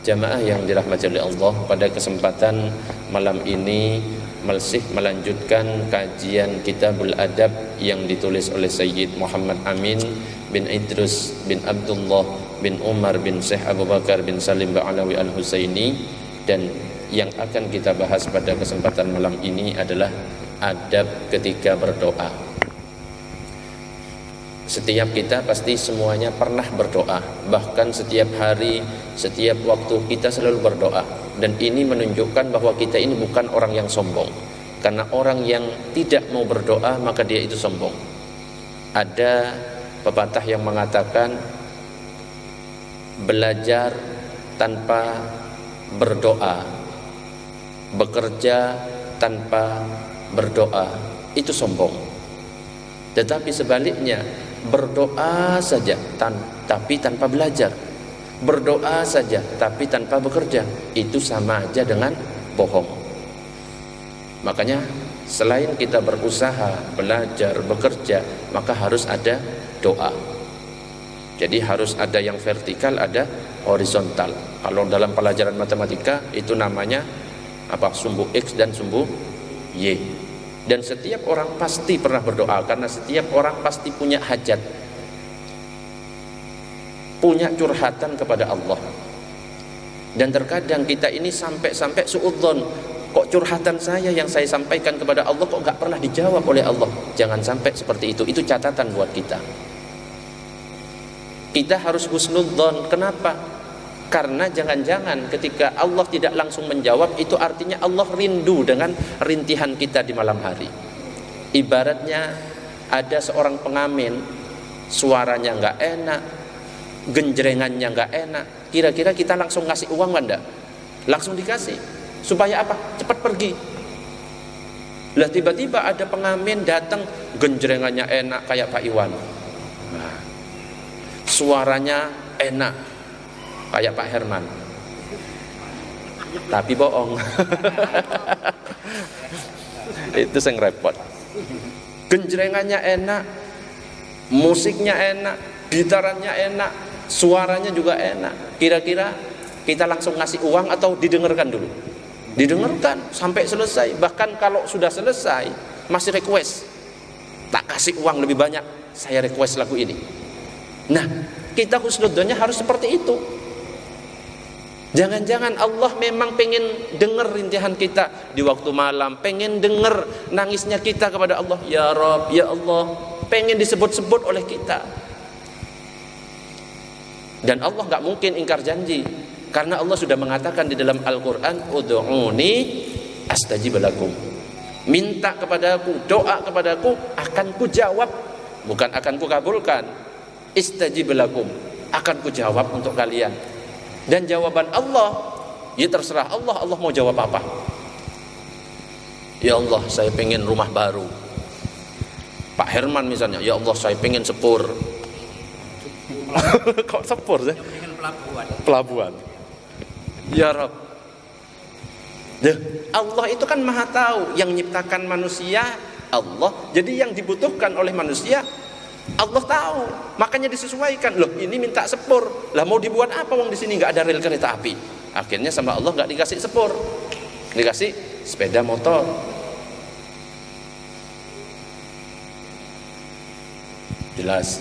Jamaah yang dirahmati oleh Allah, pada kesempatan malam ini masih melanjutkan kajian Kitabul Adab yang ditulis oleh Sayyid Muhammad Amin bin Idrus bin Abdullah bin Umar bin Syekh Abu Bakar bin Salim Ba'alawi Al-Husaini. Dan yang akan kita bahas pada kesempatan malam ini adalah adab ketika berdoa. Setiap kita pasti semuanya pernah berdoa, bahkan setiap hari, setiap waktu kita selalu berdoa. Dan ini menunjukkan bahwa kita ini bukan orang yang sombong, karena orang yang tidak mau berdoa maka dia itu sombong. Ada pepatah yang mengatakan belajar tanpa berdoa, bekerja tanpa berdoa itu sombong. Tetapi sebaliknya, berdoa saja tapi tanpa belajar, berdoa saja tapi tanpa bekerja, itu sama aja dengan bohong. Makanya selain kita berusaha, belajar, bekerja, maka harus ada doa. Jadi harus ada yang vertikal, ada horizontal. Kalau dalam pelajaran matematika itu namanya apa? Sumbu X dan sumbu Y. Dan setiap orang pasti pernah berdoa, karena setiap orang pasti punya hajat, punya curhatan kepada Allah. Dan terkadang kita ini sampai suudzon, kok curhatan saya yang saya sampaikan kepada Allah kok gak pernah dijawab oleh Allah. Jangan sampai seperti itu catatan buat kita. Kita harus husnudzon. Kenapa? Karena jangan-jangan ketika Allah tidak langsung menjawab, itu artinya Allah rindu dengan rintihan kita di malam hari. Ibaratnya ada seorang pengamen, suaranya nggak enak, genjrengannya nggak enak, kira-kira kita langsung ngasih uang enggak? Langsung dikasih. Supaya apa? Cepat pergi. Lah tiba-tiba ada pengamen datang, genjrengannya enak kayak Pak Iwan, nah, suaranya enak kayak Pak Herman, tapi bohong. Itu yang repot. Genjrengannya enak, musiknya enak, gitarannya enak, suaranya juga enak. Kira-kira kita langsung ngasih uang atau didengarkan dulu? Didengarkan sampai selesai. Bahkan kalau sudah selesai masih request, tak kasih uang lebih banyak, saya request lagu ini. Nah, kita husnudzonnya harus seperti itu. Jangan-jangan Allah memang pengen dengar rintihan kita di waktu malam, pengen dengar nangisnya kita kepada Allah. Ya Rabb, ya Allah, pengen disebut-sebut oleh kita. Dan Allah gak mungkin ingkar janji, karena Allah sudah mengatakan di dalam Al-Quran, Ud'uni astajib lakum. Minta kepadaku, doa kepadaku, akan kujawab, bukan akan kukabulkan. Istajib lakum, akan kujawab untuk kalian. Dan jawaban Allah, ya terserah Allah, Allah mau jawab apa. Ya Allah, saya pengen rumah baru. Pak Herman misalnya, ya Allah saya pengen sepur. Kok sepur sih? Pelabuhan. Ya Rabb. Allah itu kan maha tahu, yang menciptakan manusia Allah. Jadi yang dibutuhkan oleh manusia Allah tahu, makanya disesuaikan. Loh, ini minta sepur, lah mau dibuat apa wong di sini nggak ada rel kereta api? Akhirnya sama Allah nggak dikasih sepur, dikasih sepeda motor. Jelas.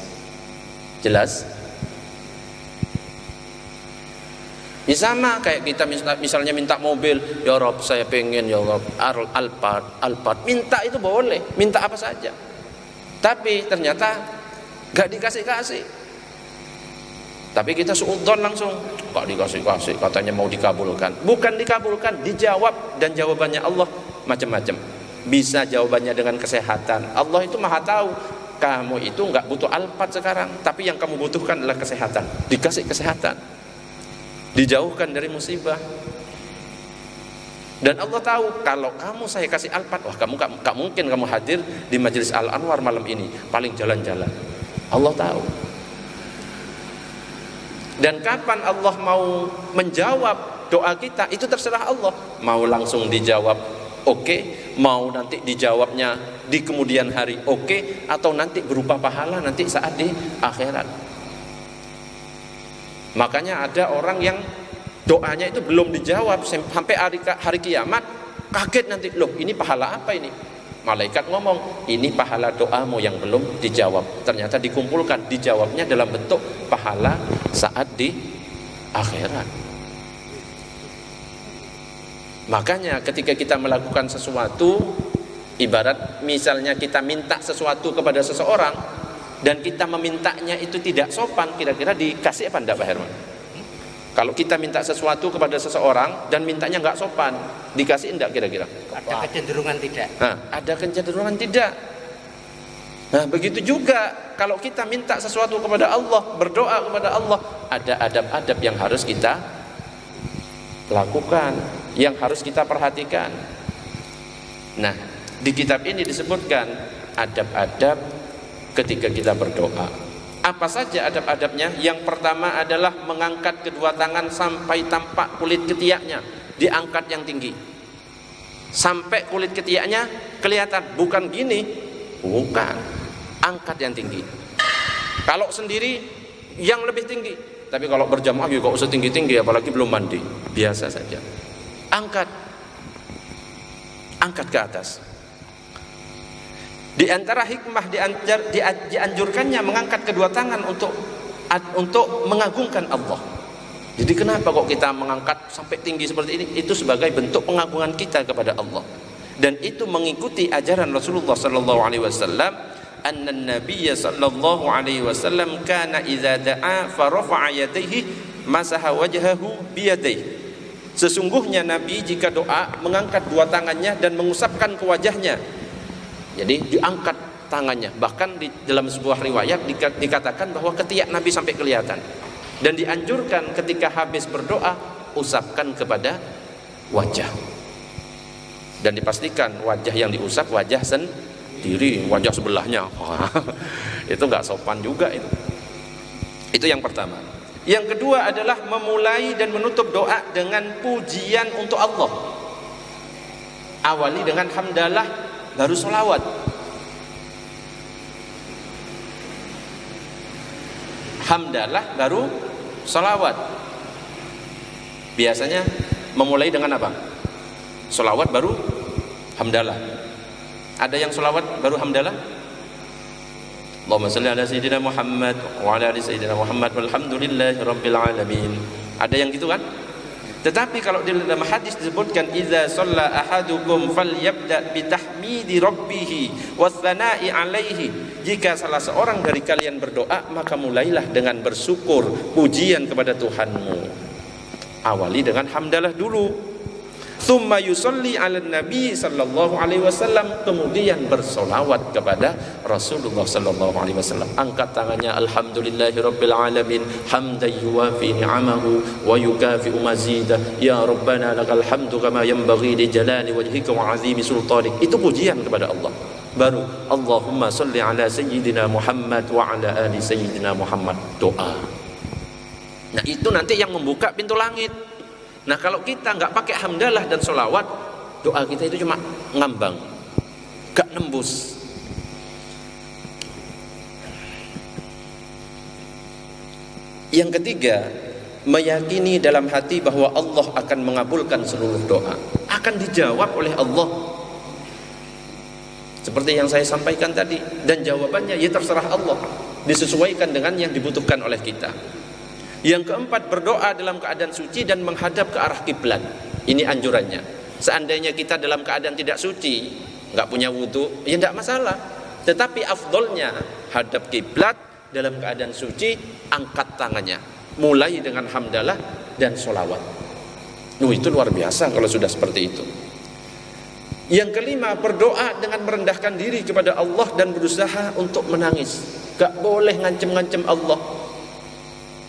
Ya sama kayak kita misalnya minta mobil, ya Rob saya pengen ya Rob Alphard. Minta itu boleh, minta apa saja. Tapi ternyata gak dikasih-kasih. Tapi kita suudzon langsung, kok dikasih-kasih, katanya mau dikabulkan. Bukan dikabulkan, dijawab. Dan jawabannya Allah macam-macam. Bisa jawabannya dengan kesehatan. Allah itu maha tahu, kamu itu gak butuh Alphard sekarang, tapi yang kamu butuhkan adalah kesehatan. Dikasih kesehatan, dijauhkan dari musibah. Dan Allah tahu, kalau kamu saya kasih Alphard, wah kamu gak mungkin kamu hadir di majelis Al-Anwar malam ini, paling jalan-jalan. Allah tahu. Dan kapan Allah mau menjawab doa kita, itu terserah Allah. Mau langsung dijawab, oke. Mau nanti dijawabnya di kemudian hari, oke. Atau nanti berupa pahala nanti saat di akhirat. Makanya ada orang yang doanya itu belum dijawab sampai hari kiamat, kaget nanti, loh ini pahala apa ini? Malaikat ngomong, ini pahala doamu yang belum dijawab. Ternyata dikumpulkan, dijawabnya dalam bentuk pahala saat di akhirat. Makanya ketika kita melakukan sesuatu, ibarat misalnya kita minta sesuatu kepada seseorang dan kita memintanya itu tidak sopan, kira-kira dikasih apa enggak Pak Herman? Kalau kita minta sesuatu kepada seseorang dan mintanya nggak sopan, dikasih enggak kira-kira? Ada kecenderungan tidak. Nah, ada kecenderungan tidak. Nah, begitu juga kalau kita minta sesuatu kepada Allah, berdoa kepada Allah, ada adab-adab yang harus kita lakukan, yang harus kita perhatikan. Nah, di kitab ini disebutkan adab-adab ketika kita berdoa. Apa saja adab-adabnya? Yang pertama adalah mengangkat kedua tangan sampai tampak kulit ketiaknya, diangkat yang tinggi sampai kulit ketiaknya kelihatan, bukan gini, bukan, angkat yang tinggi. Kalau sendiri yang lebih tinggi, tapi kalau berjamaah juga usah tinggi-tinggi, apalagi belum mandi, biasa saja, angkat ke atas. Di antara hikmah dianjurkannya mengangkat kedua tangan untuk mengagungkan Allah. Jadi kenapa kok kita mengangkat sampai tinggi seperti ini? Itu sebagai bentuk pengagungan kita kepada Allah. Dan itu mengikuti ajaran Rasulullah sallallahu alaihi wasallam, anna an-nabiy sallallahu alaihi wasallam kana idza da'a fa rafa'a yadayhi masaha wajhahu bi yadayhi. Sesungguhnya Nabi jika doa mengangkat dua tangannya dan mengusapkan ke wajahnya. Jadi diangkat tangannya. Bahkan di dalam sebuah riwayat dikatakan bahwa ketiak Nabi sampai kelihatan. Dan dianjurkan ketika habis berdoa, usapkan kepada wajah. Dan dipastikan wajah yang diusap wajah sendiri, wajah sebelahnya. Itu nggak sopan juga itu. Itu yang pertama. Yang kedua adalah memulai dan menutup doa dengan pujian untuk Allah. Awali dengan hamdalah, baru sholawat. Hamdalah baru sholawat. Biasanya memulai dengan apa? Sholawat baru hamdalah. Ada yang sholawat baru hamdalah? Allahumma salli ala sayyidina Muhammad wa ala ali sayyidina Muhammad walhamdulillahi rabbil alamin. Ada yang gitu kan? Tetapi kalau di dalam hadis disebutkan idza shalla ahadukum falyabda bitahmidi rabbih wathana'i alaihi. Jika salah seorang dari kalian berdoa, maka mulailah dengan bersyukur, pujian kepada Tuhanmu. Awali dengan hamdalah dulu. Tsumma yusalli 'alan nabi sallallahu alaihi wasallam, kemudian bersolawat kepada Rasulullah sallallahu alaihi wasallam. Angkat tangannya, alhamdulillahirabbil alamin hamdan yuwafi ni'amahu wa yukafi'u mazidah, ya rabbana lakal hamdu kama yanbaghi li jalali wajhika wa 'azimi sultanik. Itu pujian kepada Allah. Baru Allahumma shalli ala sayyidina Muhammad wa ala ali sayyidina Muhammad, doa. Nah, itu nanti yang membuka pintu langit. Nah, kalau kita nggak pakai hamdalah dan sholawat, doa kita itu cuma ngambang, gak nembus. Yang ketiga, meyakini dalam hati bahwa Allah akan mengabulkan seluruh doa, akan dijawab oleh Allah. Seperti yang saya sampaikan tadi, dan jawabannya ya terserah Allah, disesuaikan dengan yang dibutuhkan oleh kita. Yang keempat, berdoa dalam keadaan suci dan menghadap ke arah kiblat. Ini anjurannya. Seandainya kita dalam keadaan tidak suci, nggak punya wudhu, ya tidak masalah. Tetapi afdolnya hadap kiblat dalam keadaan suci, angkat tangannya, mulai dengan hamdalah dan sholawat. Itu luar biasa kalau sudah seperti itu. Yang kelima, berdoa dengan merendahkan diri kepada Allah dan berusaha untuk menangis. Gak boleh ngancem-ngancem Allah.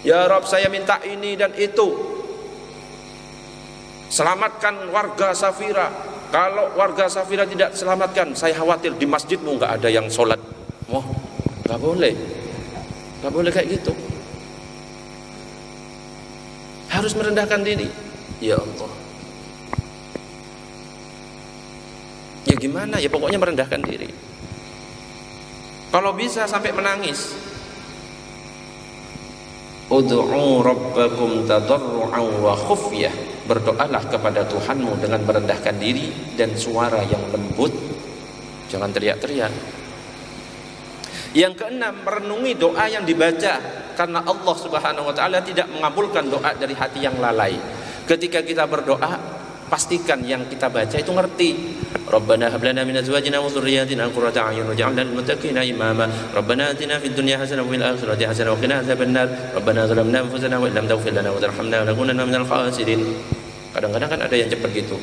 Ya Rabb, saya minta ini dan itu, selamatkan warga Safira. Kalau warga Safira tidak selamatkan, saya khawatir di masjidmu nggak ada yang sholat. Wah, nggak boleh kayak gitu. Harus merendahkan diri. Ya Allah, ya gimana ya, pokoknya merendahkan diri. Kalau bisa sampai menangis. Ud'u rabbakum tadarru'an wa khufyah. Berdoalah kepada Tuhanmu dengan merendahkan diri dan suara yang lembut. Jangan teriak-teriak. Yang keenam, merenungi doa yang dibaca, karena Allah Subhanahu wa taala tidak mengabulkan doa dari hati yang lalai. Ketika kita berdoa, pastikan yang kita baca itu ngerti. Rabbana hab lana min azwajina wa dhurriyyatina qurrata a'yun waj'alna lil muttaqina imama. Rabbana atina fid dunya hasanah wa fil akhirati hasanah wa qina adzabannar. Rabbana zalamna anfusana wa illam taghfir lana wa tarhamna lanakunanna minal khasirin. Kadang-kadang kan ada yang cepat gitu,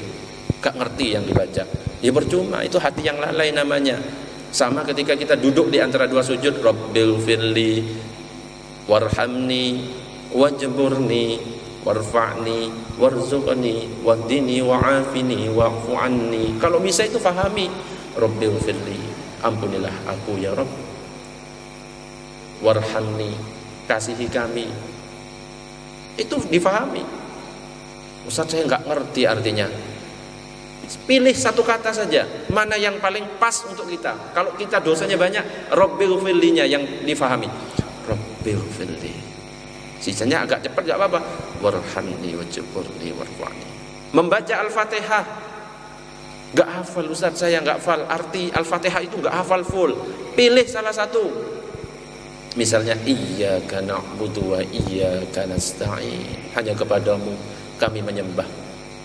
gak ngerti yang dibaca. Ya percuma, itu hati yang lalai namanya. Sama ketika kita duduk di antara dua sujud, Rabbil firli warhamni wajburni warfa'ni warzuqni wahdini wa'afini wa'fu anni. Kalau bisa itu fahami. Rabbil firli, ampunilah aku ya Rabb. Warhamni, kasihi kami. Itu difahami. Ustaz, saya nggak ngerti artinya. Pilih satu kata saja, mana yang paling pas untuk kita. Kalau kita dosanya banyak, Rabbil firlinya yang difahami. Rabbil firli. Sisanya agak cepat gak apa-apa. Warhamni wajburni warfa'ni. Membaca Al-Fatihah gak hafal, Ustaz saya gak hafal arti Al-Fatihah itu, gak hafal full. Pilih salah satu. Misalnya iyyaka na'budu wa iyyaka nasta'in. Hanya kepadamu kami menyembah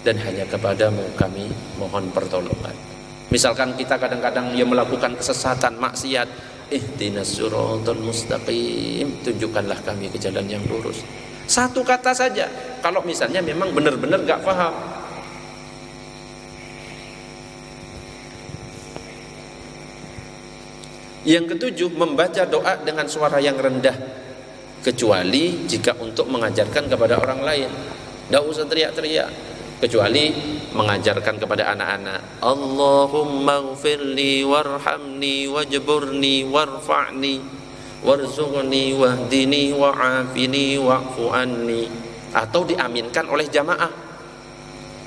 dan hanya kepadamu kami mohon pertolongan. Misalkan kita kadang-kadang yang melakukan kesesatan, maksiat, ihdinas siratal mustaqim, tunjukkanlah kami ke jalan yang lurus. Satu kata saja. Kalau misalnya memang benar-benar gak paham. Yang ketujuh, membaca doa dengan suara yang rendah, kecuali jika untuk mengajarkan kepada orang lain. Tidak usah teriak-teriak, kecuali mengajarkan kepada anak-anak. Allahumma ghfirli warhamni wajburni warfa'ni warzuqni wahdini wa'afini wa'fu anni. Atau diaminkan oleh jamaah.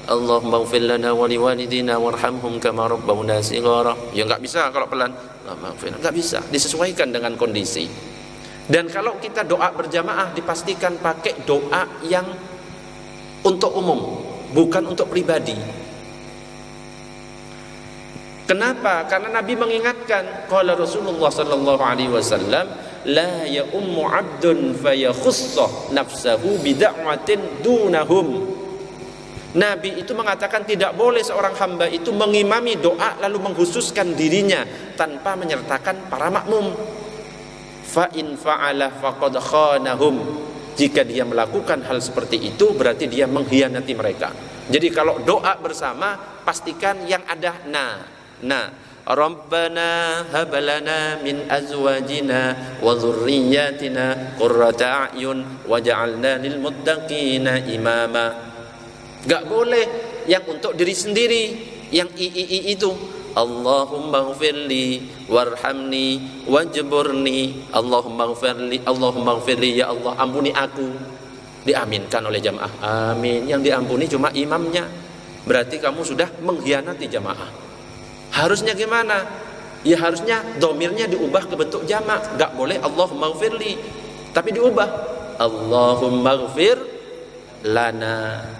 Allahumma ghfir lana wa liwalidina warhamhum kama rabbawna shighara. Ya enggak bisa kalau pelan. Enggak bisa, disesuaikan dengan kondisi. Dan kalau kita doa berjamaah, dipastikan pakai doa yang untuk umum, bukan untuk pribadi. Kenapa? Karena Nabi mengingatkan, qala Rasulullah sallallahu alaihi wasallam, la ya'ummu 'abdun fayakhussa nafsahu bid'atin dunahum. Nabi itu mengatakan tidak boleh seorang hamba itu mengimami doa lalu mengkhususkan dirinya tanpa menyertakan para makmum. Fa in fa'ala faqad khanahum. Jika dia melakukan hal seperti itu, berarti dia mengkhianati mereka. Jadi kalau doa bersama, pastikan yang ada Rabbana hablana min azwajina wa dhurriyyatina qurrata a'yun waj'alna lil muttaqina imama. Gak boleh yang untuk diri sendiri, yang itu. Allahumma ghfirli warhamni wajburni. Allahumma ghfirli, ya Allah ampuni aku. Diaminkan oleh jamaah. Amin. Yang diampuni cuma imamnya. Berarti kamu sudah mengkhianati jamaah. Harusnya gimana? Ya harusnya domirnya diubah ke bentuk jamak. Gak boleh Allahumma ghfirli, tapi diubah Allahumma ghfir lana.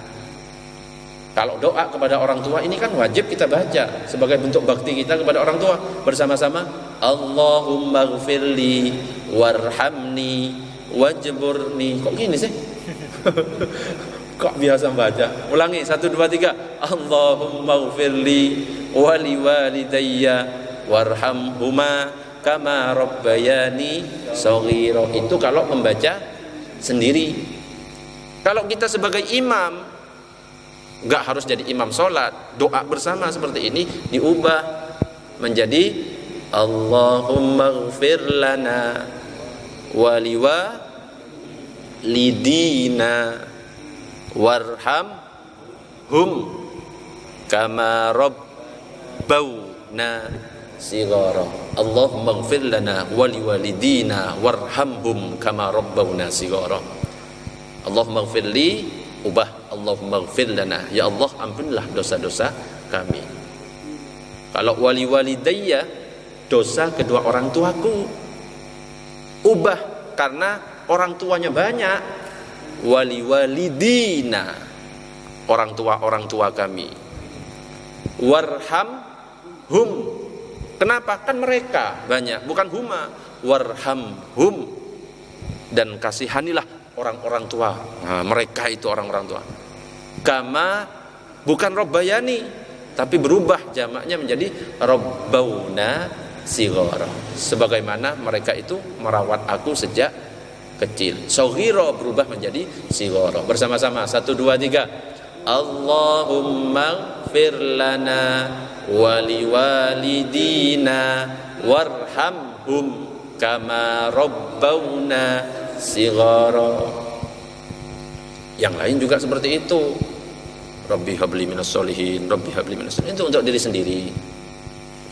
Kalau doa kepada orang tua ini kan wajib kita baca sebagai bentuk bakti kita kepada orang tua bersama-sama. Allahumma ghfirli warhamni wajburni. Kok gini sih? Kok biasa baca? Ulangi 1 2 3. Allahumma ghfirli wali walidayya warhamhuma kama rabbayani shaghira. Itu kalau membaca sendiri. Kalau kita sebagai imam, enggak harus jadi imam sholat, doa bersama seperti ini diubah menjadi Allahumma ghfir lana waliwalidina warhamhum kama rabbawna shighara. Allahumma ghfir lana waliwalidina warhamhum kama rabbawna shighara. Allahumma ghfirli, ubah Allahumma ghfir lana, ya Allah ampunilah dosa-dosa kami. Kalau wali walidayya, dosa kedua orang tuaku, ubah karena orang tuanya banyak. Wali walidina, orang tua kami. Warhamhum, kenapa? Kan mereka banyak, bukan huma. Warhamhum, dan kasihanilah orang-orang tua. Nah, mereka itu orang-orang tua. Kama, bukan robbayani, tapi berubah jamaknya menjadi robbauna sighara, sebagaimana mereka itu merawat aku sejak kecil. Soghiro berubah menjadi sighara. Bersama-sama 1, 2, 3. Allahumma ighfir lana wali walidina warhamhum kama rabbawna sighara. Yang lain juga seperti itu. Rabbi habli minas solihin, Rabbi habli minas solihin. Itu untuk diri sendiri.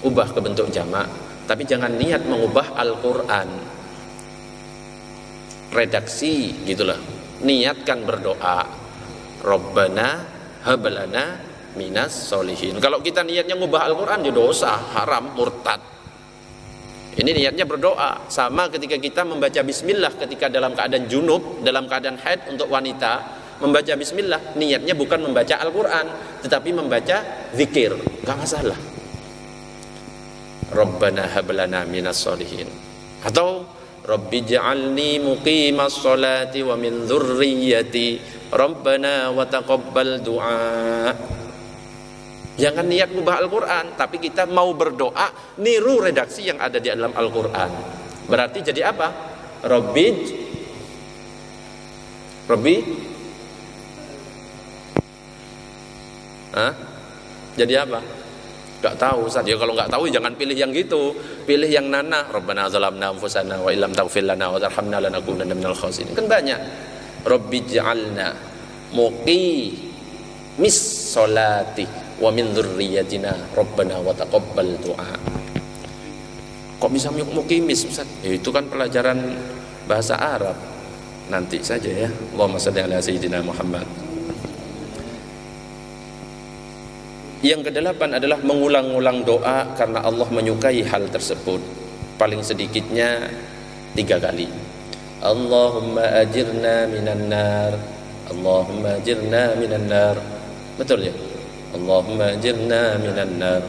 Ubah ke bentuk jamak, tapi jangan niat mengubah Al-Quran. Redaksi gitulah. Niatkan berdoa, Rabbana hablana minas solihin. Kalau kita niatnya mengubah Al-Quran, ya dosa, haram, murtad. Ini niatnya berdoa. Sama ketika kita membaca bismillah ketika dalam keadaan junub, dalam keadaan haid untuk wanita, membaca bismillah, niatnya bukan membaca Al-Quran, tetapi membaca zikir, gak masalah. Rabbana hablana minas solihin. Atau Rabbi ja'alni muqimas sholati wa min dzurriyyati Rabbana wa taqabbal du'a. Jangan niat mengubah Al-Quran, tapi kita mau berdoa niru redaksi yang ada di dalam Al-Quran. Berarti jadi apa? Rabbi jadi apa? Gak tahu Ustaz. Ya kalau gak tahu jangan pilih yang gitu, pilih yang nana. Rabbana zalamna anfusana wa illam taghfir lana wa tarhamna lanakunanna minal khasirin. Kan banyak. Rabbi ja'alna muqimis sholati wa min dzurriyyatina Rabbana wa taqabbal du'a. Kok bisa muqimis Ustaz? Ya, itu kan pelajaran bahasa Arab. Nanti saja ya. Allahumma shalli ala sayyidina Muhammad. Yang kedelapan adalah mengulang-ulang doa karena Allah menyukai hal tersebut. Paling sedikitnya 3 kali. Allahumma ajirna minan nar, Allahumma ajirna minan nar. Betul ya? Allahumma ajirna minan nar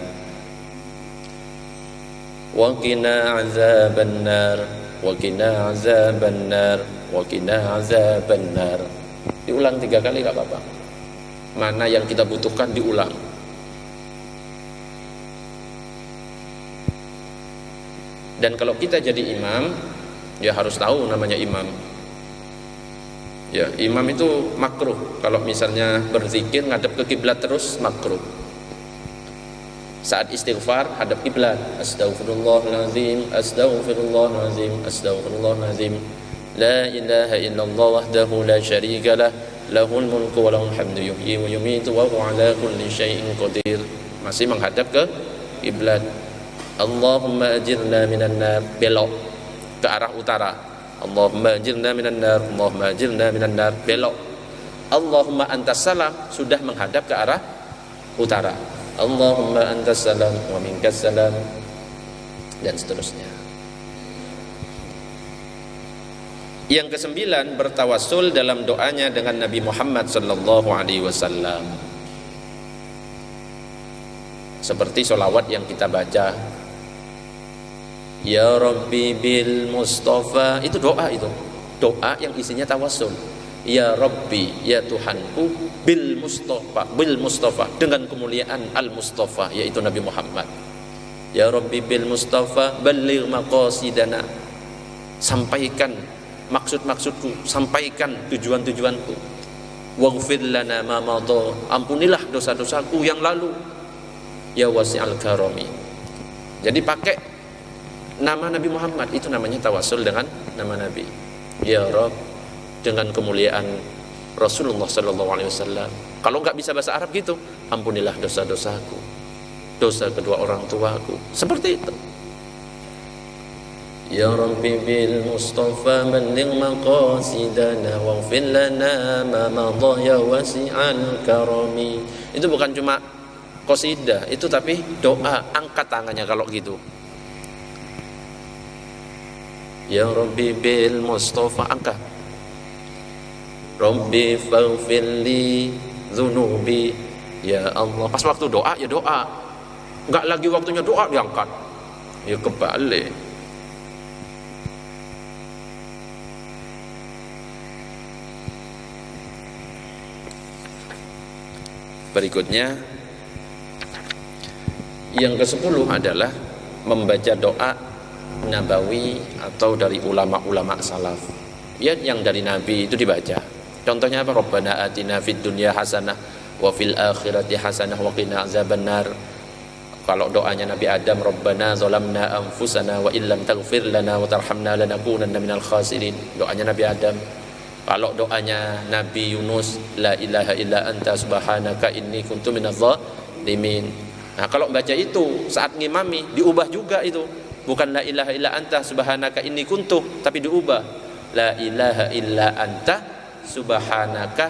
wa qina azaban nar, wa qina azaban nar, wa qina azaban nar. Diulang 3 kali gak apa-apa. Mana yang kita butuhkan diulang. Dan kalau kita jadi imam, ya harus tahu namanya imam. Ya, imam itu makruh. Kalau misalnya berzikir ngadep ke kiblat terus, makruh. Saat istighfar hadap kiblat. Astaghfirullahaladzim, astaghfirullahaladzim, astaghfirullahaladzim. La ilaha illallah wahdahu la syarika lah, lahul mulku wa lahul hamdu yuhyi wa yumitu wa huwa ala kulli syai'in qadir. Masih menghadap ke kiblat. Allahumma ajirna minan nar, belok ke arah utara. Allahumma ajirna minan nar, Allahumma ajirna minan nar, belok. Allahumma antas salam, sudah menghadap ke arah utara. Allahumma antas salam wa minkas salam, dan seterusnya. Yang ke-9, bertawassul dalam doanya dengan Nabi Muhammad sallallahu alaihi wasallam. Seperti sholawat yang kita baca, Ya Rabbi bil Mustafa, itu doa, itu doa yang isinya tawassul. Ya Rabbi, ya Tuhanku, bil Mustafa, dengan kemuliaan al Mustafa, yaitu Nabi Muhammad. Ya Rabbi bil Mustafa balligh maqasidana, sampaikan maksud-maksudku, sampaikan tujuan-tujuanku. Waghfir lana ma madha, ampunilah dosa-dosaku yang lalu. Ya wasi'al karami. Jadi pakai nama Nabi Muhammad, itu namanya tawassul dengan nama Nabi. Ya Rabb, dengan kemuliaan Rasulullah sallallahu alaihi wasallam. Kalau enggak bisa bahasa Arab gitu, ampunilah dosa-dosaku, dosa kedua orang tuaku. Seperti itu. Ya Rabbi bil Mustafa balligh maqasidana waghfir lana ma madha ya wasi'al karami. Itu bukan cuma qasidah, itu tapi doa. Angkat tangannya kalau gitu. Ya Rabbi bil Mustafa, angkat. Rabbi faghfirli dzunubi. Ya Allah. Pas waktu doa ya doa. Enggak lagi waktunya doa diangkat. Ya kebalik. Berikutnya yang ke-10 adalah membaca doa nabawi atau dari ulama-ulama salaf. Ya, yang dari Nabi itu dibaca. Contohnya apa? Rabbana atina fid dunya hasanah wa fil akhirati hasanah wa qina azabannar. Kalau doanya Nabi Adam, Rabbana zalamna anfusana wa illam taghfir lana wa tarhamna lanakunanna minal khasirin. Doanya Nabi Adam. Kalau doanya Nabi Yunus, la ilaha illa anta subhanaka inni kuntu minadz zalimin. Nah, kalau baca itu saat ngimami diubah juga itu. Bukan la ilaha illa anta subhanaka inni kuntu, tapi diubah la ilaha illa anta subhanaka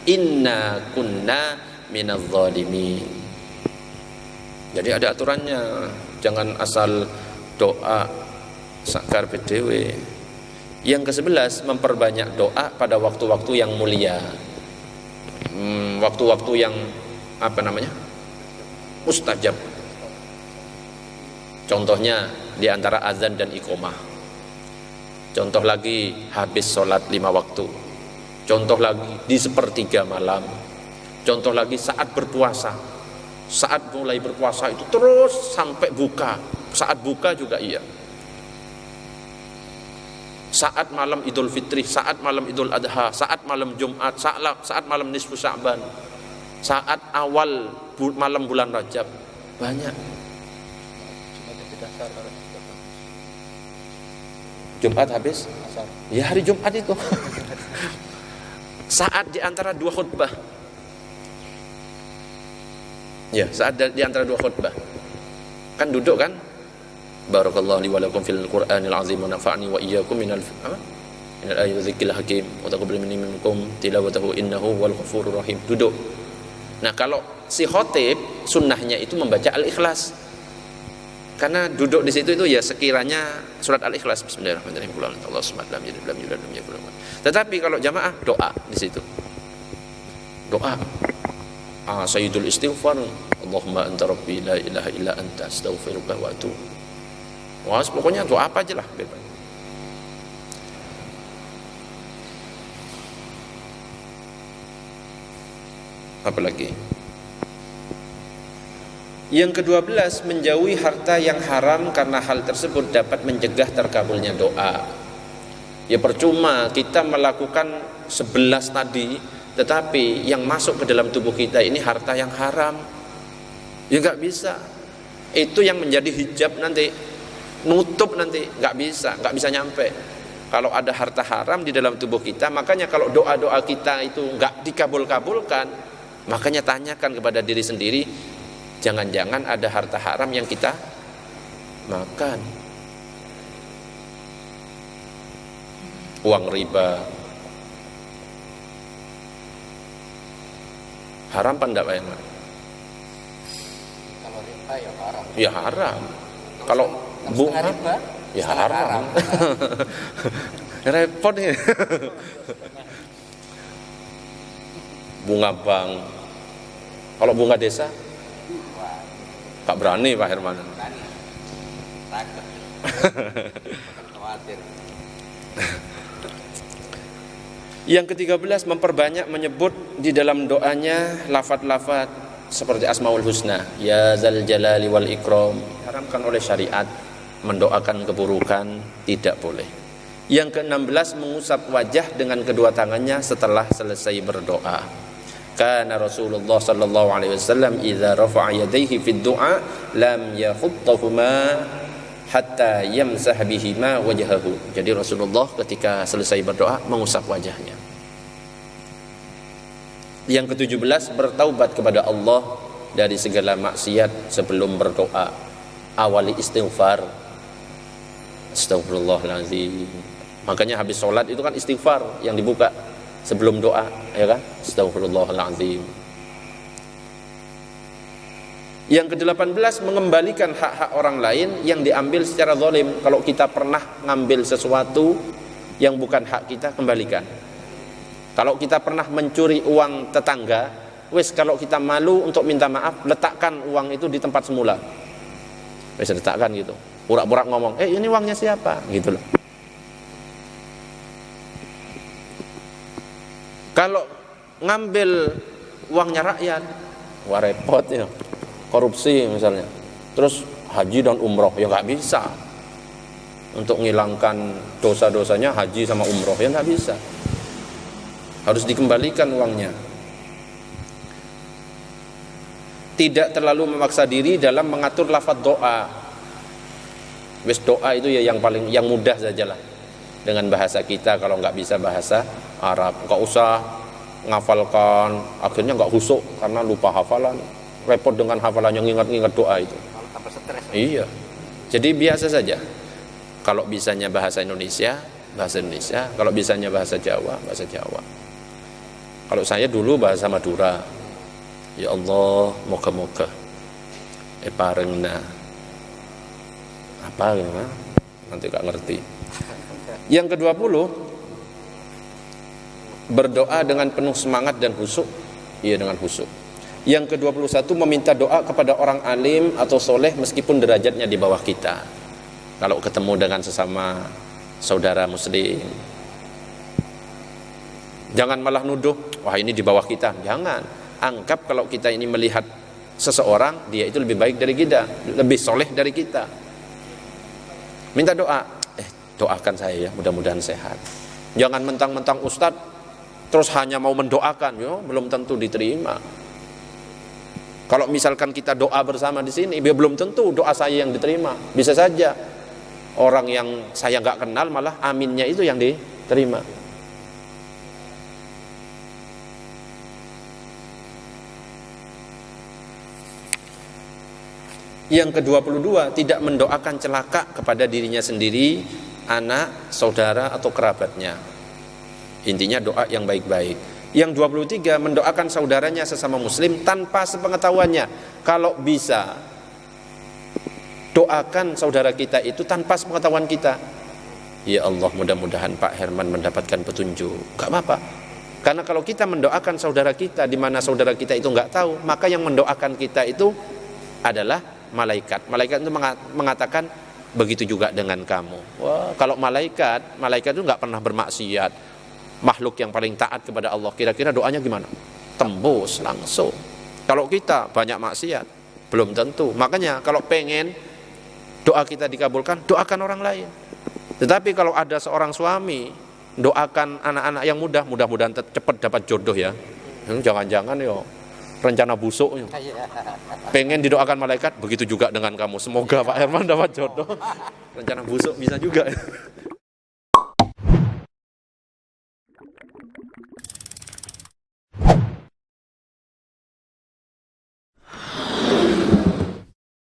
inna kunna minadz zalimin. Jadi ada aturannya. Jangan asal doa sakar PDW. Yang ke-11 memperbanyak doa pada waktu-waktu yang mulia. Waktu-waktu yang mustajab. Contohnya di antara azan dan iqomah. Contoh lagi habis sholat 5 waktu. Contoh lagi di sepertiga malam. Contoh lagi saat berpuasa. Saat mulai berpuasa itu terus sampai buka. Saat buka juga iya. Saat malam Idul Fitri, saat malam Idul Adha, saat malam Jumat, saat malam nisfu Sya'ban, saat awal malam bulan Rajab, banyak. Jumat habis? Ya hari Jumat itu. Saat di antara dua khutbah. Ya, saat di antara dua khutbah. Kan duduk kan? Barakallahu li wa lakum fil Qur'anil azim wa nafa'ni wa iyyakum minal ayati dzikril hakim wa taqabbal minni minkum tilawatahu innahu wal ghafurur rahim. Duduk. Nah, kalau si khatib sunnahnya itu membaca Al-Ikhlas. Karena duduk di situ itu ya sekiranya surat Al-Ikhlas, bismillahirrahmanirrahim, Allah subhanahu wa ta'ala. Tetapi kalau jamaah doa di situ. Doa. Sayyidul istighfar, Allahumma anta rabbi la ilaha illa anta astaghfiruka wa atubu. Wah, pokoknya doa apa aja lah, bebas. Apalagi? Yang ke-12 menjauhi harta yang haram karena hal tersebut dapat mencegah terkabulnya doa. Ya percuma kita melakukan 11 tadi, tetapi yang masuk ke dalam tubuh kita ini harta yang haram. Ya nggak bisa. Itu yang menjadi hijab nanti. Nutup nanti nggak bisa nyampe. Kalau ada harta haram di dalam tubuh kita, makanya kalau doa-doa kita itu nggak dikabul-kabulkan, makanya tanyakan kepada diri sendiri, jangan-jangan ada harta haram yang kita makan. Uang riba haram apa enggak, Pak Yaman? Kalau riba ya haram. Ya haram. Kalau bunga riba ya haram. Repot ya. Bunga bank. Kalau bunga desa gak berani Pak Herman. Takut. Khawatir. Yang ke-13 memperbanyak menyebut di dalam doanya lafaz-lafaz seperti Asmaul Husna, ya Zal Jalali wal Ikram. Haramkan oleh syariat, mendoakan keburukan tidak boleh. Yang ke-16 mengusap wajah dengan kedua tangannya setelah selesai berdoa. Kana Rasulullah sallallahu alaihi wasallam idza rafa'a yadayhi fid du'a lam yakhuttahuma hatta yamsah bihima wajhahu. Jadi Rasulullah ketika selesai berdoa mengusap wajahnya. Yang ke-17 bertaubat kepada Allah dari segala maksiat sebelum berdoa. Awali istighfar. Astagfirullahaladzim. Makanya habis sholat itu kan istighfar yang dibuka sebelum doa, ya kan? Astagfirullahaladzim. Yang ke-18, mengembalikan hak-hak orang lain yang diambil secara zalim. Kalau kita pernah ngambil sesuatu yang bukan hak kita, kembalikan. Kalau kita pernah mencuri uang tetangga, wes kalau kita malu untuk minta maaf, letakkan uang itu di tempat semula. Wes letakkan gitu. Burak-burak ngomong, ini uangnya siapa? Gitu loh. Kalau ngambil uangnya rakyat, wah repot ya. Korupsi misalnya, terus haji dan umroh, ya nggak bisa. Untuk menghilangkan dosa-dosanya haji sama umroh, ya nggak bisa. Harus dikembalikan uangnya. Tidak terlalu memaksa diri dalam mengatur lafaz doa. Wes doa itu ya yang mudah sajalah dengan bahasa kita. Kalau nggak bisa bahasa Arab, nggak usah ngafalkan, akhirnya nggak husuk karena lupa hafalan. Repot dengan hafalan yang ingat-ingat doa itu. Tambah stres. Iya. Jadi biasa saja. Kalau bisanya bahasa Indonesia, bahasa Indonesia. Kalau bisanya bahasa Jawa, bahasa Jawa. Kalau saya dulu bahasa Madura. Ya Allah, moga-moga parengna. Apa ya? Nanti gak ngerti. Yang ke-20, berdoa dengan penuh semangat dan khusyuk. Iya, dengan khusyuk. Yang ke-21, meminta doa kepada orang alim atau soleh meskipun derajatnya di bawah kita. Kalau ketemu dengan sesama saudara muslim, jangan malah nuduh, wah ini di bawah kita. Jangan. Anggap kalau kita ini melihat seseorang, dia itu lebih baik dari kita, lebih soleh dari kita. Minta doa, doakan saya ya, mudah-mudahan sehat. Jangan mentang-mentang ustadz terus hanya mau mendoakan, belum tentu diterima. Kalau misalkan kita doa bersama di sini, belum tentu doa saya yang diterima. Bisa saja orang yang saya nggak kenal malah aminnya itu yang diterima. Yang ke-22, tidak mendoakan celaka kepada dirinya sendiri, anak, saudara atau kerabatnya. Intinya doa yang baik-baik. Yang 23, mendoakan saudaranya sesama muslim tanpa sepengetahuannya. Kalau bisa, doakan saudara kita itu tanpa sepengetahuan kita. Ya Allah, mudah-mudahan Pak Herman mendapatkan petunjuk. Gak apa-apa. Karena kalau kita mendoakan saudara kita di mana saudara kita itu gak tahu, maka yang mendoakan kita itu adalah malaikat. Malaikat itu mengatakan begitu juga dengan kamu. Wah, kalau malaikat itu gak pernah bermaksiat. Makhluk yang paling taat kepada Allah, kira-kira doanya gimana? Tembus langsung. Kalau kita banyak maksiat, belum tentu. Makanya kalau pengen doa kita dikabulkan, doakan orang lain. Tetapi kalau ada seorang suami doakan anak-anak yang mudah-mudahan cepat dapat jodoh ya. Jangan-jangan rencana busuk. Pengen didoakan malaikat, begitu juga dengan kamu. Semoga Pak Herman dapat jodoh. Rencana busuk bisa juga.